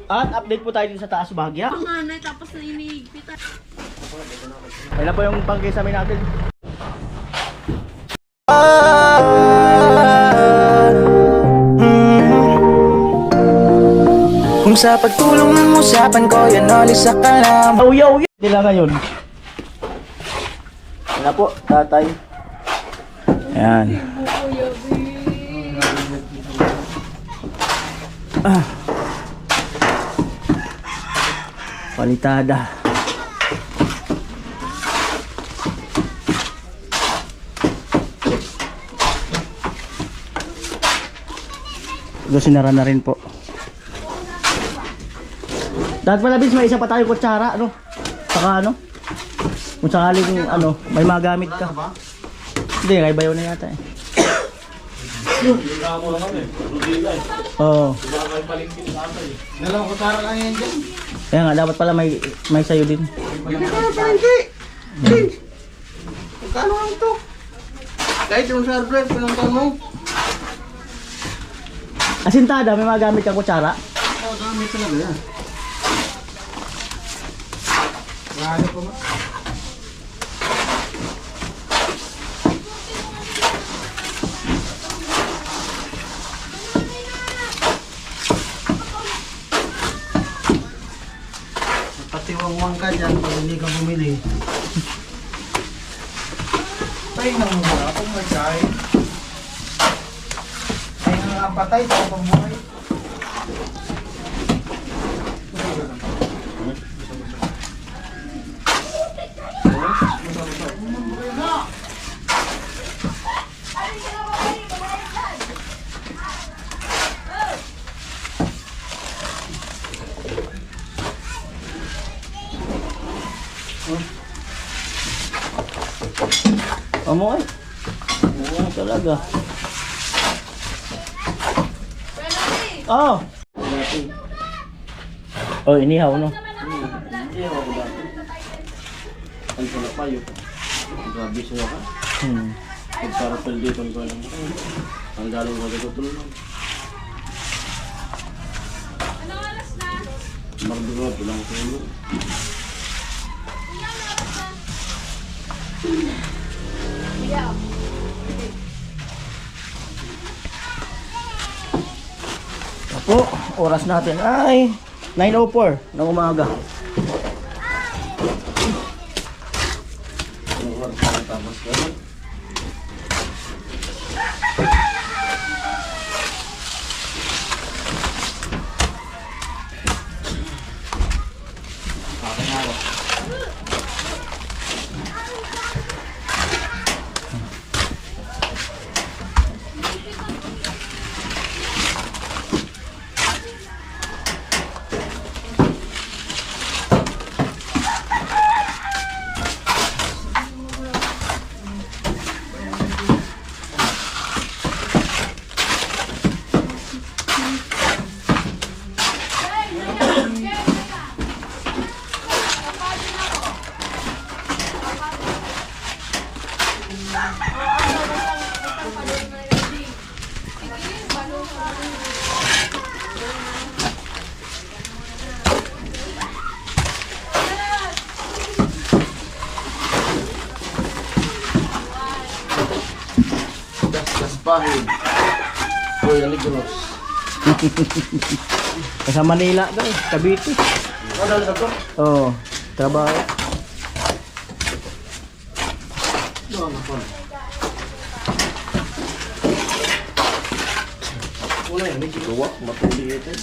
At update po tayo dito sa taas bahagya. Ang nanay tapos na inihigpit. Ayun na po yung pangkisame natin. Kung sa pagtulong ng usapan ko, yan ulit sa kalam. Uyaw, uyaw. Hindi lang ngayon. Ayun na po, tatay. Ayan. Palitada. Ito sinara na rin po. Dapat pala bis may isa pa tayo kutsara, ano? Saka ano? Kung sakaling ano, may magamit ka. Hindi, kay bayaw na yata eh. Oo. Dalawang kutsara lang yan dyan. Kaya nga, dapat pala may sayo din. Hindi ka na palengke. Magkano lang ito? Kahit yung server, pinuntan mo. Asintada, may magamit kang kutsara? Oo, gamit talaga yan. Lalo pa mo. Patiwang-wang ka dyan pag hindi ka bumili. Patay na mo ba? Kung may kain. Ay nga patay, ito ang pambuhay. Amo ay. Oo, talaga. Oh. Oh, inihaw no. Ang pala payo. Grabe siya ka. Pagkarapal dito ko lang. Ang galing ko dito tulong. Marduwa pulang tulong. Opo, oras natin ay 9:04 ng umaga. Tapos ka na. Pahid. Uy, Aligros. Sa Manila daw, Cavite. Ano dali sa to? Oh, trabaho. Doon na po. Wala yan, may kikuwak, matuli ito.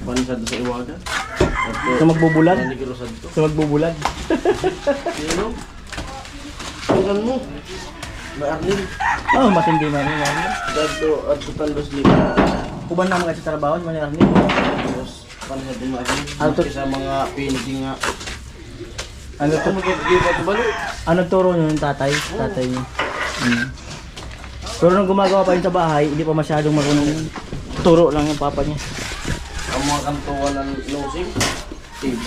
Bansad sa iwaga. Sa magbubulad. Aligros sa to. Sa magbubulad. Sino? Tugan mo. May Arnil. Oh, matindi man yun. Dado at tutandos lima. Kuban na mga sa trabaho, man ni Arnie. Tapos, paano din Arnil? Ano to? Sa mga painting nga. Ano to? Ano turo niyo yung tatay? Tatay niyo. Pero nung gumagawa pa yun sa bahay, hindi pa masyadong marunong. Turo lang yung papa niya. Ang mga kantuan ng nosing. TV.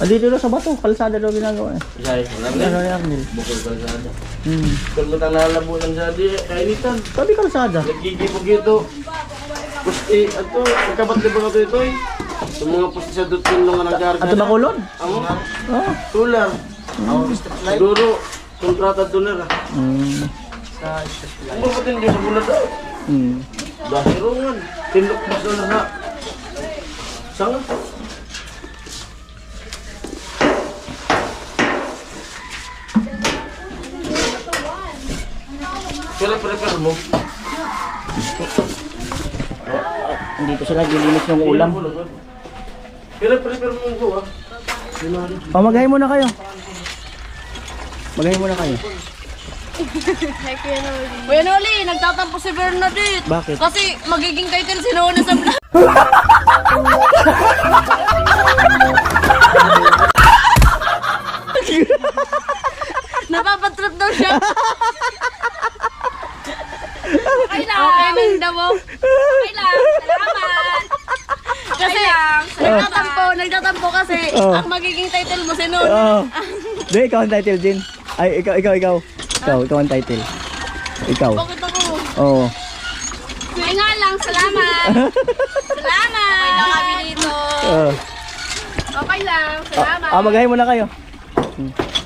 Dito daw sa bato, kalsada daw ginagawa. Isay, Ano alam ni Arnel? Bukol kalsada. Hmm. Kung matang nalabunan sa di, kainitan. Sabi kalsada. Nagigipog ito. Pusti, ato, nagkabat di ba nga ito eh? Yung mga pusti sa dutin lang nga nag-arga. Ato bakulon? Ang Oh. tular. Siguro, kontrata tular. Ang mga din sa bulat daw. Dahil rongan. Tindok mas doon na. Saan? Kaya prepare mo. Dito sila gilinis ng ulam. Kaya prepare mo ko ah. Maghay muna kayo. Maghay muna kayo. Kuya Noli, nagtatampo si Bernadette. Bakit? Kasi magiging title si Nona sa vlog. Napapatrip daw siya. Okay lang. Okay lang daw. Okay lang. Salamat. Kasi nagtatampo kasi Oh. ang magiging title mo si Nona. Oo. Di, ikaw ang title, Jin. Ay, ikaw. Ikaw ang title. Ikaw. Bakit ako? Oo. Ay nga lang, salamat. Salamat. Okay lang kami dito. Oo. Okay lang, salamat. Maghay muna kayo.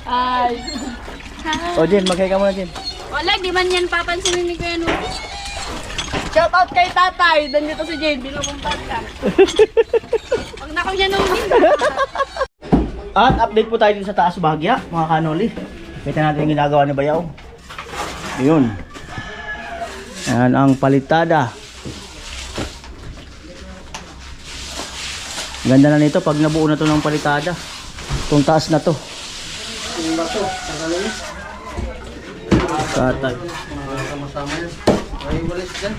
Ay. O, Jin, maghay ka muna, Jin. Wala, di man yan papansinin ni Kuya Noli. Shout out kay tatay. Nandito si Jane, binubumpat ka. Pag nakaw niya Noli. At update po tayo dito sa taas bahagya, mga kanoli. Kita natin yung ginagawa ni Bayaw. Yun. Yan ang palitada. Ganda na nito pag nabuo na to ng palitada. Itong taas na to. Katay. Sama-sama yun. Ay, walis dyan.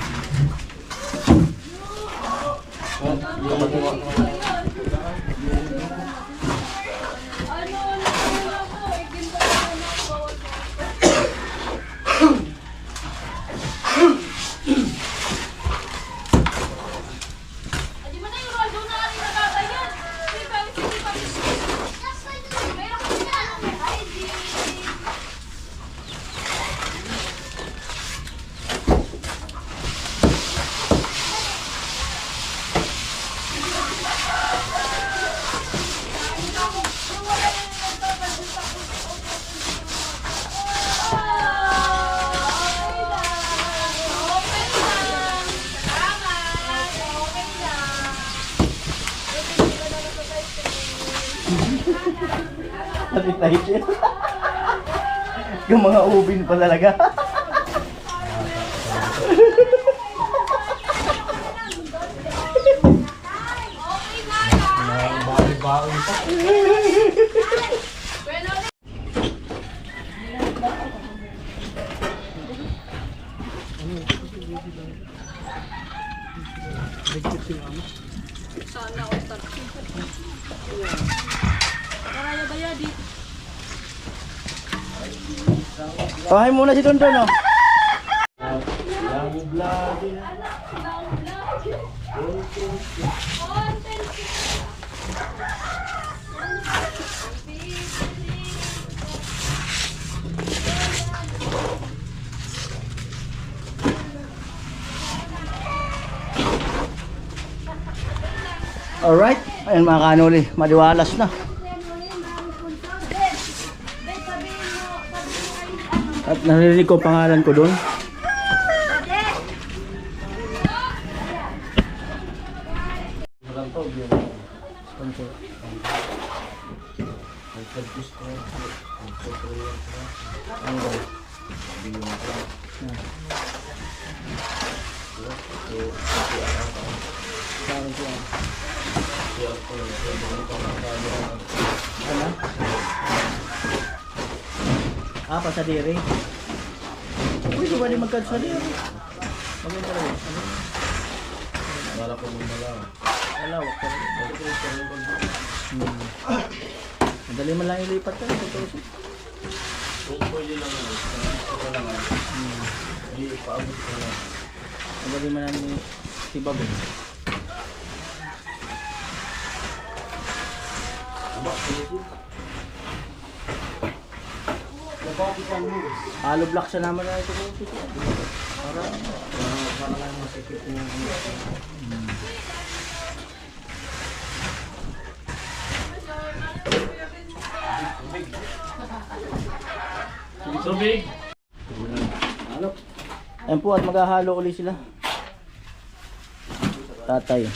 Lapit yun. Yung mga ubin pa talaga. Sana all start. Kaya ba dito? Pahay muna si Tonton, no? Alright, ayun mga kanuli, maliwalas na. At narinig ko pangalan ko doon. Pasadiri. Uy, di ba di magkasadiri? Maganda rin. Wala ko muna lang. Malawak ka rin. Madali man lang ilipat ka. Kung pwede lang yun. Ito lang ah. Hindi paabot ko lang. Madali man lang tibab. Hollow block siya naman na ito. Para lang masikip niya. Tubig. Ano? Ayan po at maghahalo uli sila. Tatay.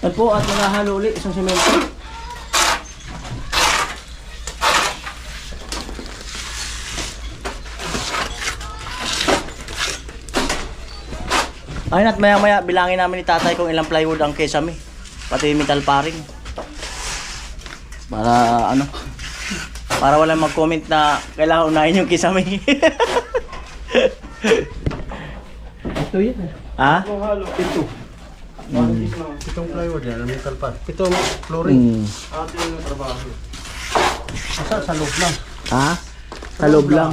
Ayan po at maghahalo uli isang semento. Ayun at maya maya bilangin namin ni tatay kung ilang plywood ang kesame. Pati metal paring. Para ano? Para walang mag-comment na kailangan unahin yung kesame. Ito yan eh. Ha? Halo. Ito. Itong plywood yan, ang metal pad. Ito ang flooring. Ate yung trabaho. Sa loob lang. Ha? Sa loob lang.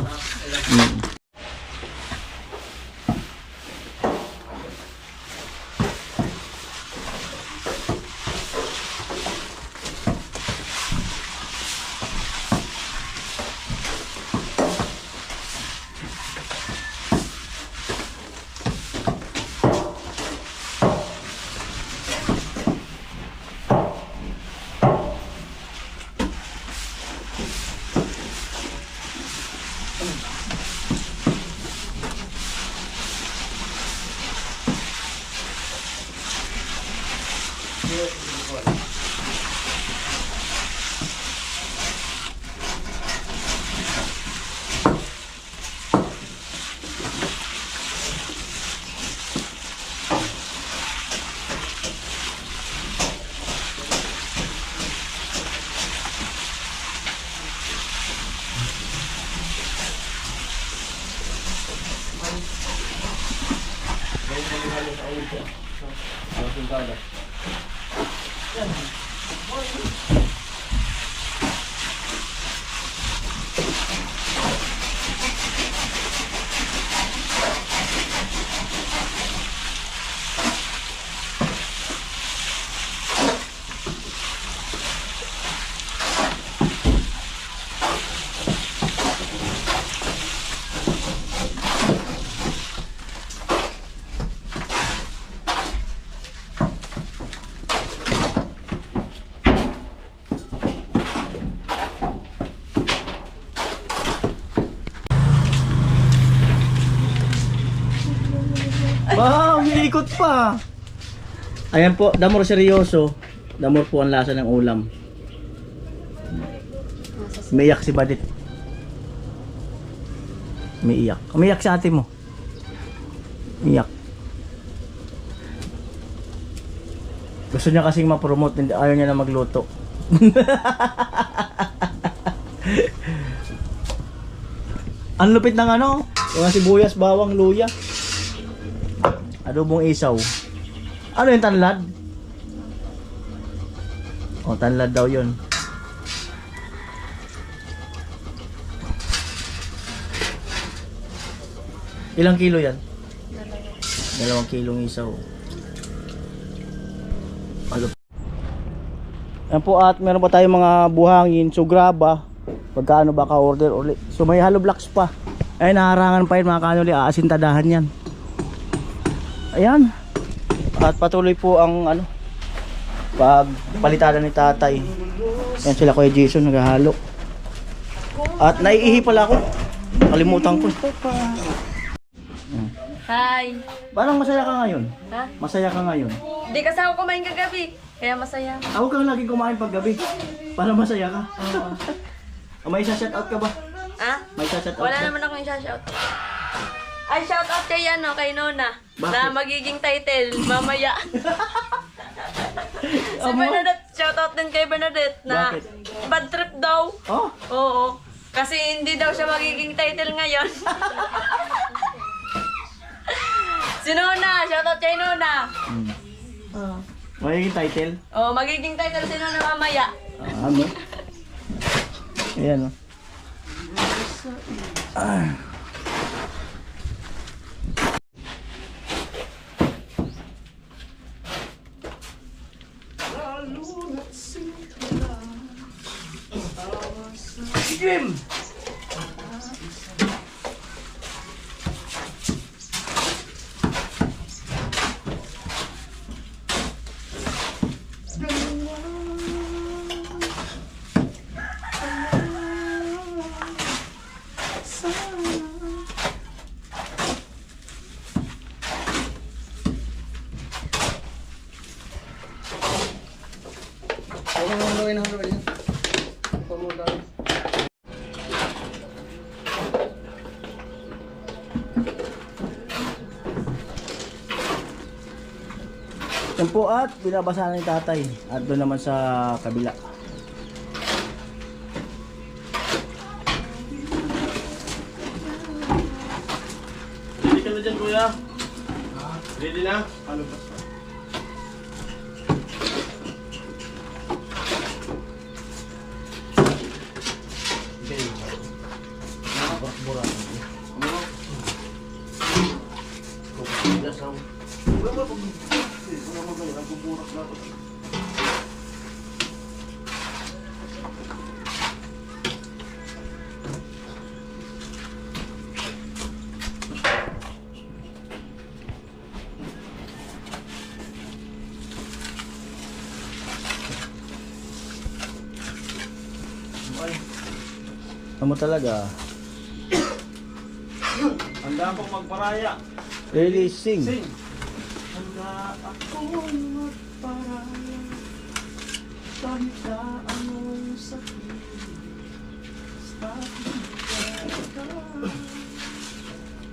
Wow, umiikot pa. Ayan po, damor seryoso. Damor po ang lasa ng ulam. Umiiyak si Badit. Umiiyak. Umiiyak si ate mo. Umiiyak. Gusto niya kasing ma-promote, ayaw niya na magluto. Ang lupit ng ano, yung sibuyas, bawang, luya. Adobong isaw. Ano yung tanlad? O, tanlad daw yun. Ilang kilo yan? 2 kilong isaw. Yan po, at meron pa tayong mga buhangin, so graba. Pagkaano ba ka-order ulit. So may hollow blocks pa. Ay, naharangan pa yun mga kanuli, aasintadahan yan. Ayan. At patuloy po ang ano, pagpalitada ni tatay. Yan sila Kuya Jason naghahalo. At naiihi pala ako. Kalimutan ko. Hi. Parang masaya ka ngayon. Ha? Masaya ka ngayon. Hindi kasi ako kumain kagabi. Kaya masaya. Ako kang lagi kumain pag gabi. Parang masaya ka. May isa-shoutout ka ba? Ha? May isa-shoutout Wala ka? naman akong isa-shout. Ay, shout out kay ano, kay Nona. Bakit? Na magiging title mamaya. Si Bernadette, shout out din kay Bernadette na Bakit? bad trip daw. Oh, Oo. Kasi hindi daw siya magiging title ngayon. Si Nona, shout out kay Nona. magiging title. Oh, magiging title si Nona mamaya. Ano? Ayan o. Jim! Yan po, at binabasa ni tatay. At doon naman sa kabila. Ready ka na dyan, kuya? Ready na? Ano ba? Okay. Nakapakbura. Ano? Nasam. Wala ba pag... Wala mo ganyan, nagbuburak na ako. Ano talaga? Handa akong magparaya. Releasing. Sing. Handa akong magparaya. Kahit na anong sakit.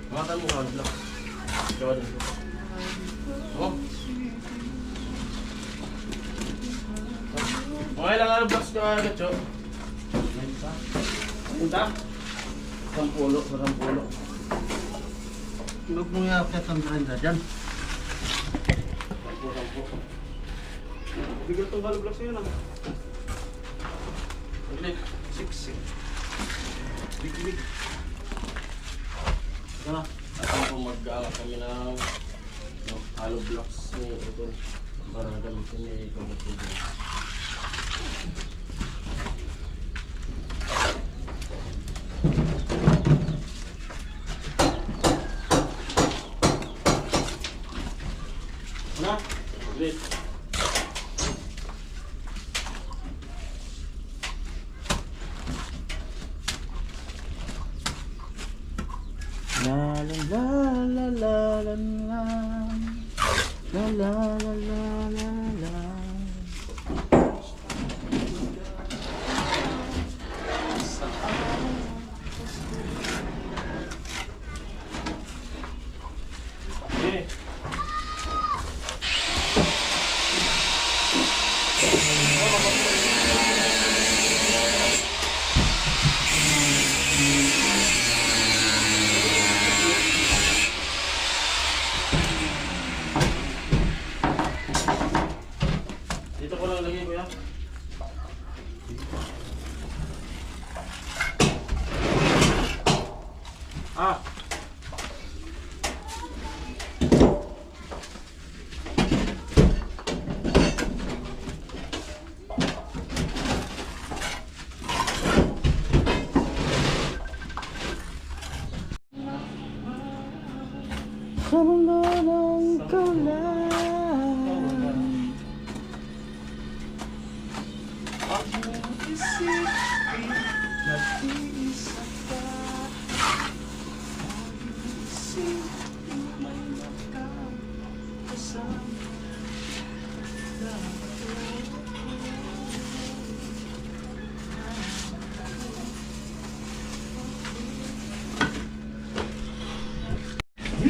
Matan mo ka, Black. Gawa din ko. Oh. Okay lang, ano, Blacks ka agad, Cho? Punta? Sampulo, sampulo. Huwag mo yakit ang brenda dyan. Bigyan itong hollow blocks yun, ah. Ulit. 6. Big. Ito na. At ako mag-aalak kami ng hollow blocks ni ito. Para gamitin ni Kamutin. Na? Ulit. La la la la la la la la la la la la. Okay. Sa mundo ng kawalan.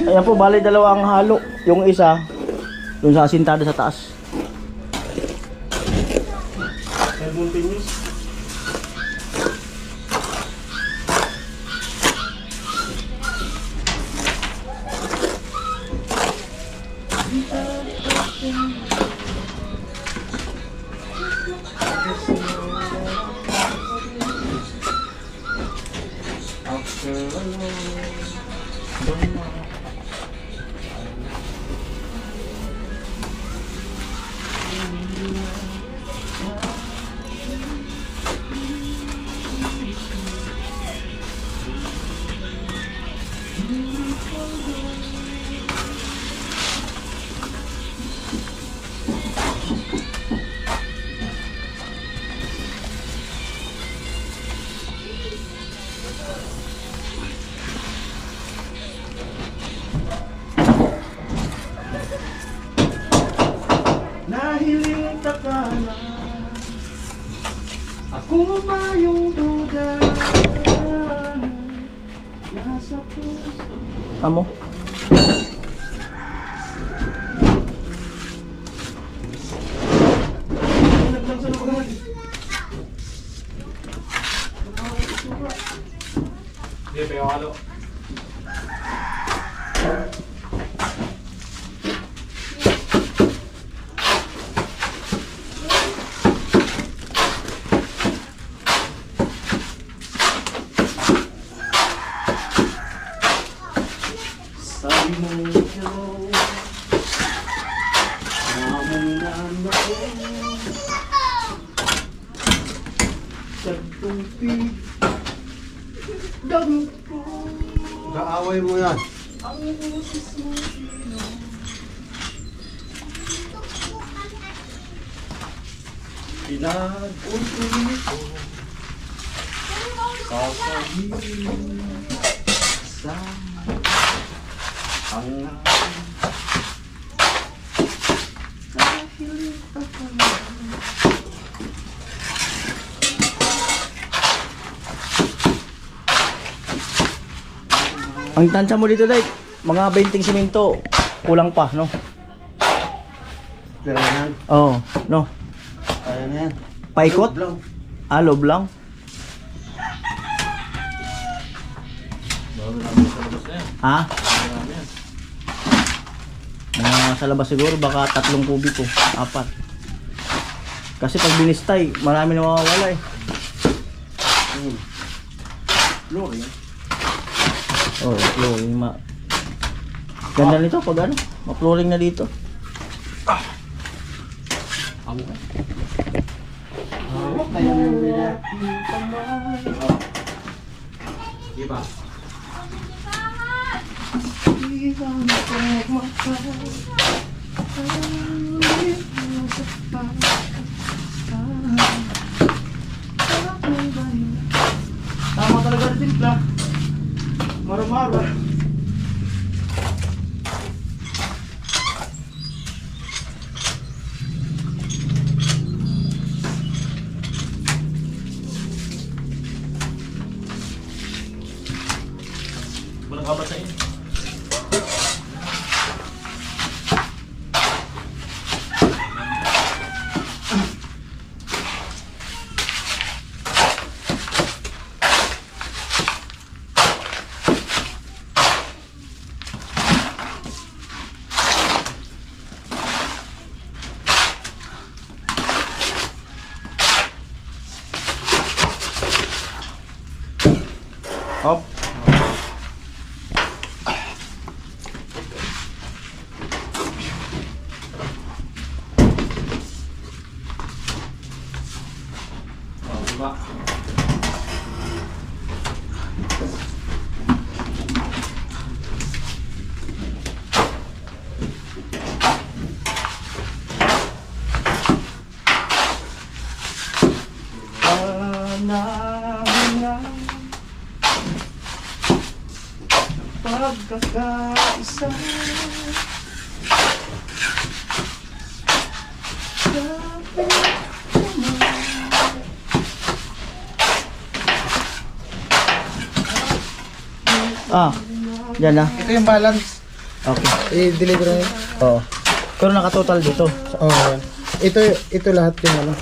Ayan po, bali dalawa ang halo. Yung isa, dun sa asintada sa taas. Continuous. Nahiling takana, ako ba yung duda? Nasa puso. Amo. Naglang sa lugar. Hindi, pero halo. Sabi mo ikaw, namunan ako sa tubig, dagot ko. Kaaway mo yan. Ang boses mo sino? Pinag-untuli ko sasabihin sa ang dahil ako Ang tansya mo dito, Dave, mga 20 simento. Kulang pa, no? pero yan, Oo, no? kaya na yan. Paikot? Lang. Alob lang. Ha? Mga sa labas siguro baka 3 kubiko, 4. Kasi pag binistay, marami na mawawala eh. Lori. Oh, flooring ganda nito pag ano, ma-flooring na dito. Amo ka. Kaya na nila. Iba. Tama talaga ang timpla. Mara-mara. Walang kabat sa inyo. Hop. Diba? namin ang pagkakaisa. Ah, yan na. Ito yung balance. Okay. I-deliver na yun. Oo. Pero nakatotal dito. Oo, yan. Ito lahat yung ano.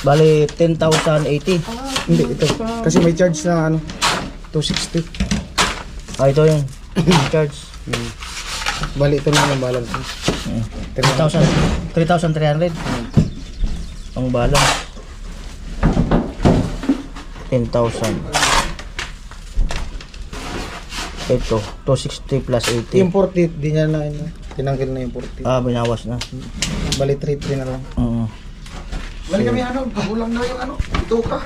Bali, 10,080. Hindi, ito. Kasi may charge na ano. 260. Ah, ito yung charge. Bali, ito na yung balance. 3,000. 3,300. Ang balance. 10,000. Ito, 260 plus 80. Yung 40, di niya na ano. Tinangkil na yung 40. Ah, binawas na. Bali, 3 na lang. Oo. Bali kami ano, kagulang na yung ano. Ito ka.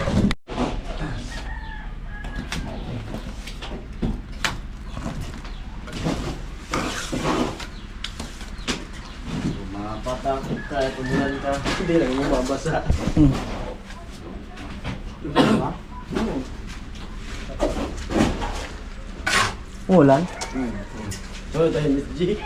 Mapatakot ka, tumulan ka. Hindi lang mo mabasa. Umulan? Oo, tayo Miss G.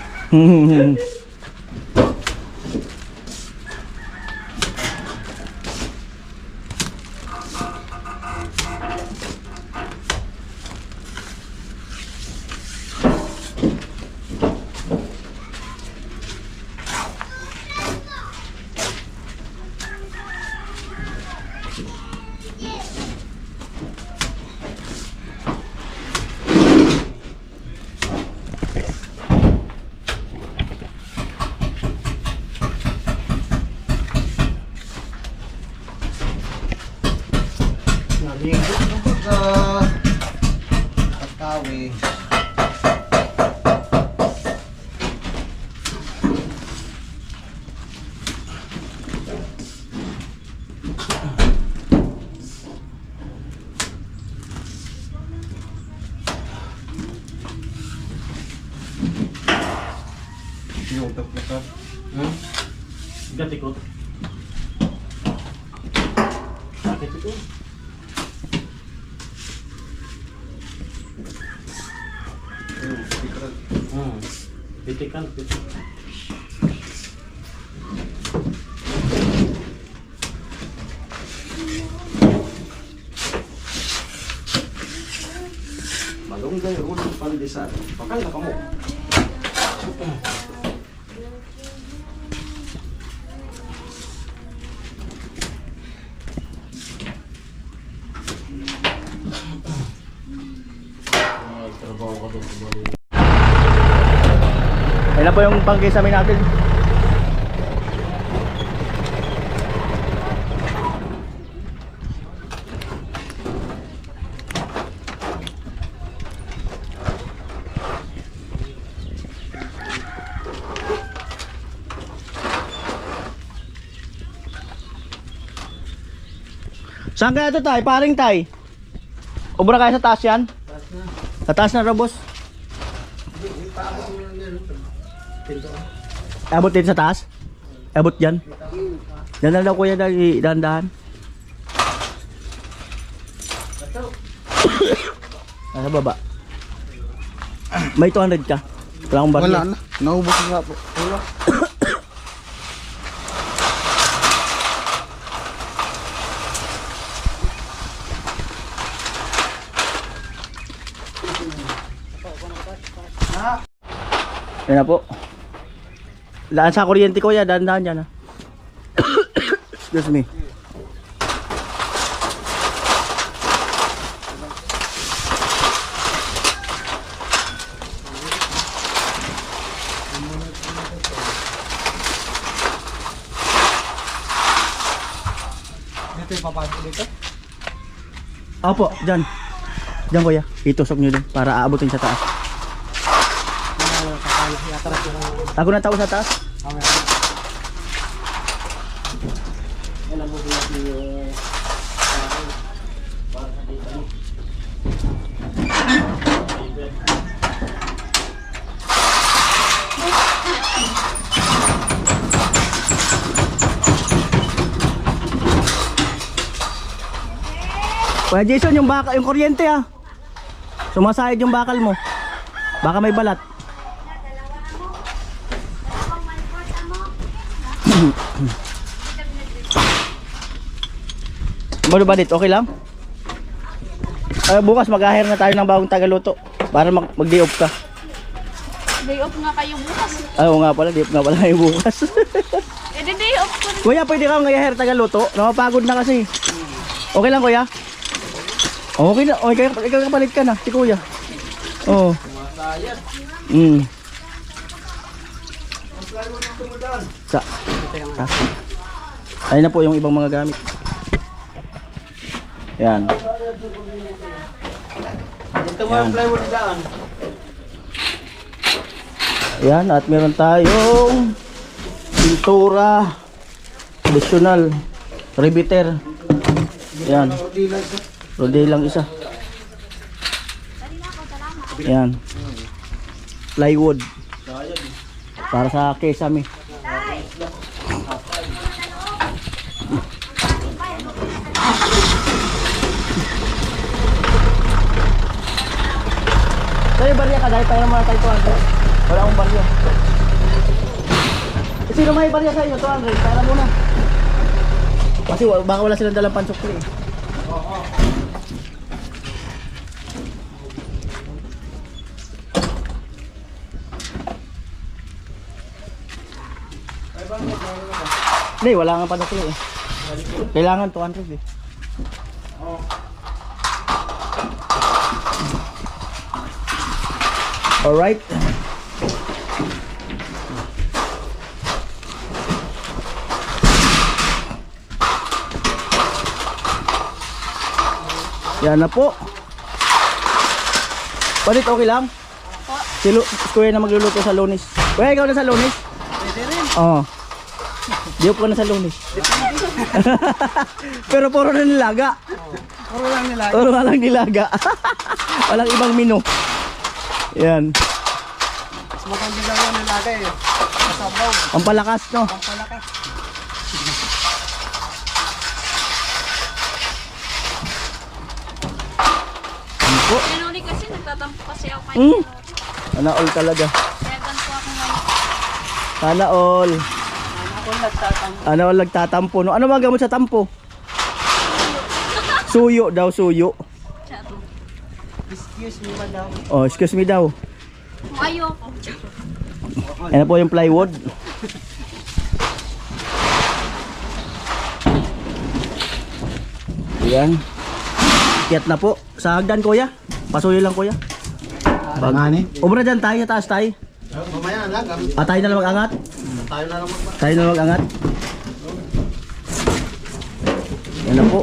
Naligo ng pagka pagkawi. Yung tapos ka. Gatikot. Sakit ito. Pitikan. Malunggay, ulo, pandesal. Pakain na ka mo. Ayun na po yung pangkisame natin. Saan kaya ito tay? Paring tay? Ubra kaya sa taas yan? Sa taas na robos? Abot din sa taas? Abot dyan? Yan na daw kuya dahil dahan-dahan. Nasa baba. May 200 ka. Wala akong baril. Wala na. Naubos nga po. Wala. Yan na po. Daan sa kuryente ko ya, dahan-dahan yan ha. Excuse me. Dito yung papasok dito. Opo, dyan. Dyan kuya. Itusok nyo din para aabutin sa taas. Ako na tao sa taas. Kuya Jason, yung baka, yung kuryente ah. Sumasayad yung bakal mo. Baka may balat. Ano ba dito? Okay lang? Bukas mag-hire na tayo ng bagong tagaluto para mag-day off ka. Day off nga kayo bukas. Oo nga pala, day off nga pala kayo bukas. Day off ko rin. Kuya, pwede kang i-hire tagaluto? Nakapagod na kasi. Okay lang kuya? Okay na, okay, ikaw kapalit ka na, si kuya. Oo. Ayun na po yung ibang mga gamit. Yan. Ito mo yung plywood daan. Yan, at meron tayong pintura, additional, riveter. Yan. Rodeo lang isa. Yan. Plywood. Para sa kesame. Sa'yo barya ka dahil tayo naman tayo 200. Wala akong barya. Sino may barya sa inyo? 200. Kaya muna. Kasi baka wala silang dalang pansukli eh. Hindi, wala nga pansukli eh. Kailangan 200 eh. Alright. Yan na po. Palit okay lang? Si Kuya na magluluto sa Lunes. Kuya, ikaw na sa Lunes? Pwede rin. Oo. Diop ka na sa Lunes. Pero puro na nilaga. Puro lang nila. Puro nga lang nilaga. Walang ibang menu. Yan. Mas matang bilang yan nilaga eh. Masabaw. Pampalakas, no? Pampalakas. Po. Yan ulit kasi nagtatampo kasi ako kayo. Sana all talaga. Kaya ganito ako ngayon. Sana all. Ako nagtatampo. Ano all nagtatampo, no? Ano mga gamot sa tampo? Suyo daw, suyo. Chato. Excuse me madam. Oh, excuse me daw. Ayoko. Ayan po yung plywood. Ayan. Kiat na po. Sa hagdan kuya. Pasuyo lang kuya. Pagani? Umra dyan tayo, sa taas tayo. Mamaya na lang. Tayo na lang mag-angat. Tayo na lang magpapalaki. Tayo na lang mag-angat. Yan na po.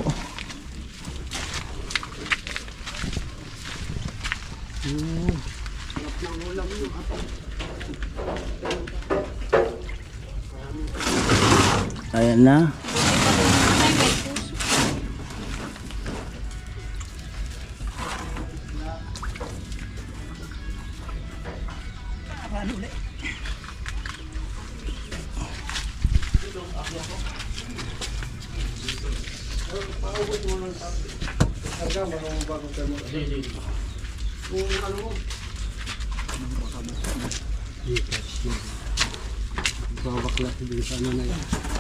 Ayan na.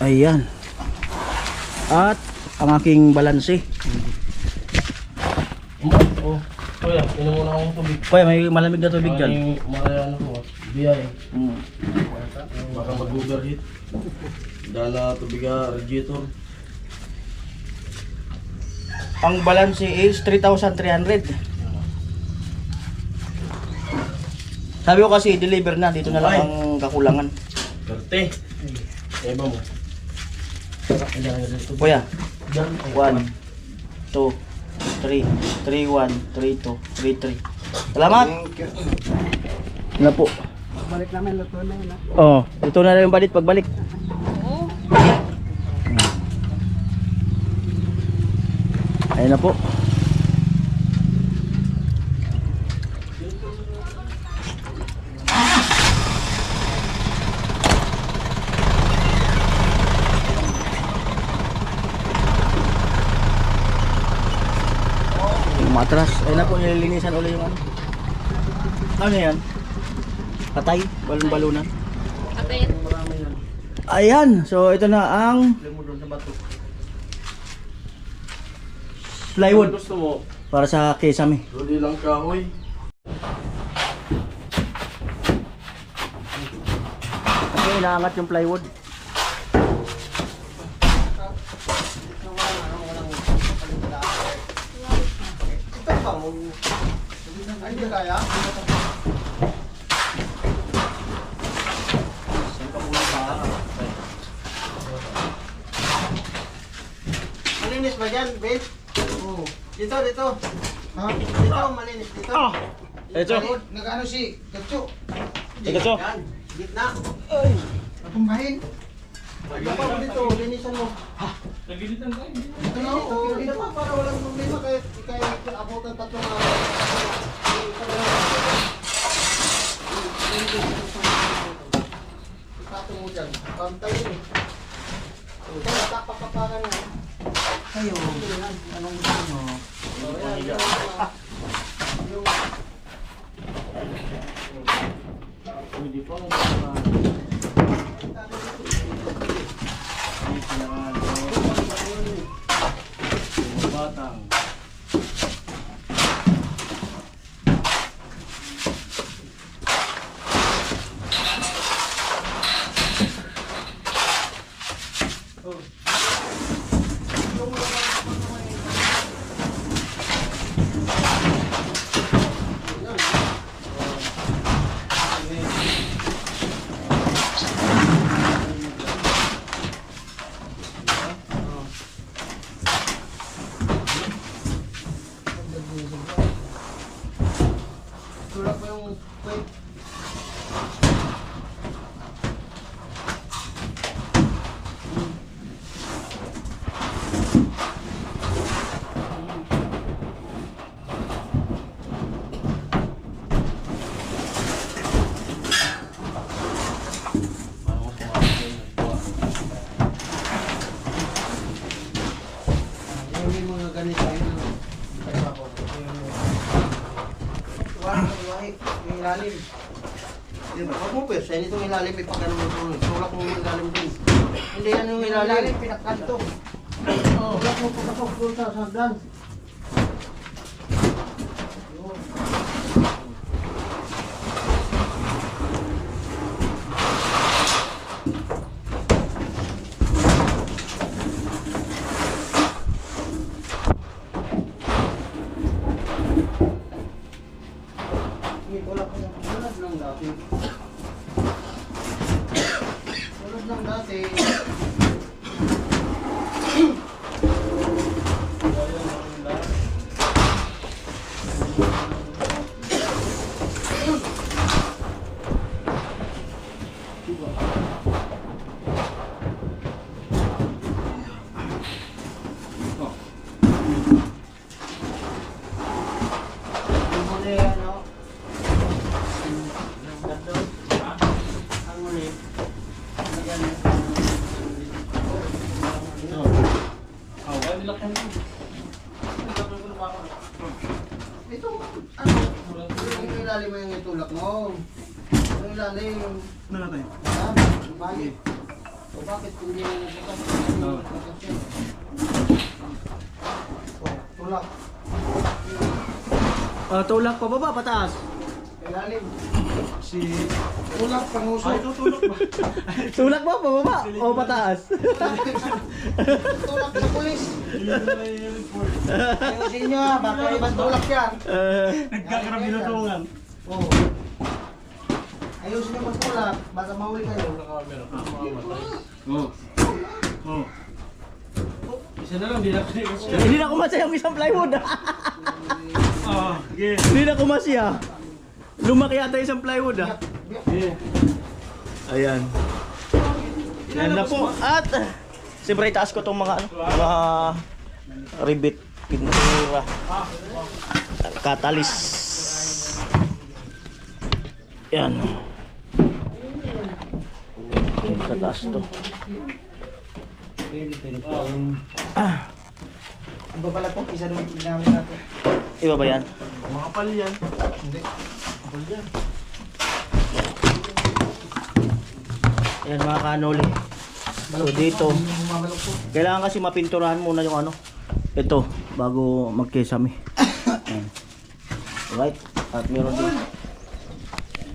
Ayan. At ang aking balanse. Oh, kuya, inom muna akong tubig. Kuya, may malamig na tubig dyan. Marayaan ako. Biyay. Mm. Baka mag-overheat. Dala tubig radiator. Ang balanse is 3,300. Sabi ko kasi deliver na, dito na lang ang kakulangan. Karte. Eba mo. Kuya, 1, 2, 3, 3, 1, 3, 2, 3, 3. Salamat! Ano po? Balik namin luto na yun. Oo, ito na lang yung balit pagbalik. Oo. Ayun na po. Matras. Ayun na po, nililinisan ulit yung ano. Ano yan? Patay? Balon-balunan? Kapit. Ayan. So, ito na ang plywood Gusto mo? para sa kesame. Luli lang kahoy. Kasi inaangat yung plywood. Malinis ba dyan, Ben? Oo. Dito, dito. Ha? Dito, malinis. Dito. Ito. Nag-ano si Gatso? Gatso. Yan. Gitna. Natumbahin. Lagyan pa mo dito. Linisan mo. Nagilitan tayo. Ito na ako. Dito pa para walang problema. Kaya abutan tatlong araw. Ipatong mo dyan. Pantay yun eh. Kaya tapak-tapakan mo. Kayo. Anong gusto mo? Hindi pa. Batang. Tulak mo yung wait. Hindi mo nga ganito ayun na. Yung ilalim. Huwag mo pwes, yan itong ilalim, ipagano mo ito. Tulak mo yung ilalim din. Hindi yan yung ilalim, pinakkanto. Tulak mo pagkasok doon sa hagdan. Tulak mo yung tulad ng dati. Tulad ng dati. Ang muli ano? Ang muli. Lagyan mo. Ito, ano? Yung ilalim mo yung itulak mo. Yung ilalim. Ano na tayo? Ha? Bakit? O bakit hindi mo nagbukas? Tulak. Tulak pa baba, pataas. Ilalim. Tulak, pangusok. Tulak ba, pababa o pataas? Tulak na pulis. Ayusin nyo ha, baka ibang tulak yan. Nagkakarap binutulungan. Oo. Ayusin nyo magtulak, baka mahuli kayo. Isa na lang, di na kasi. Hindi na kumasya yung isang plywood. Hindi na kumasya. Lumaki yata yung isang plywood Ayan. Yan na po. At siyempre itaas ko tong mga ano, mga rivet, pintura, katalis. Yan. Yan sa taas to. Ang babalat po, isa naman namin natin. Iba ba yan? Makapal yan. Hindi. Kapal yan. Ayan mga kanoli. So dito, Bumabalok po. kailangan kasi mapinturahan muna yung ano. Ito, bago magkesame. Ayan. Right? At meron din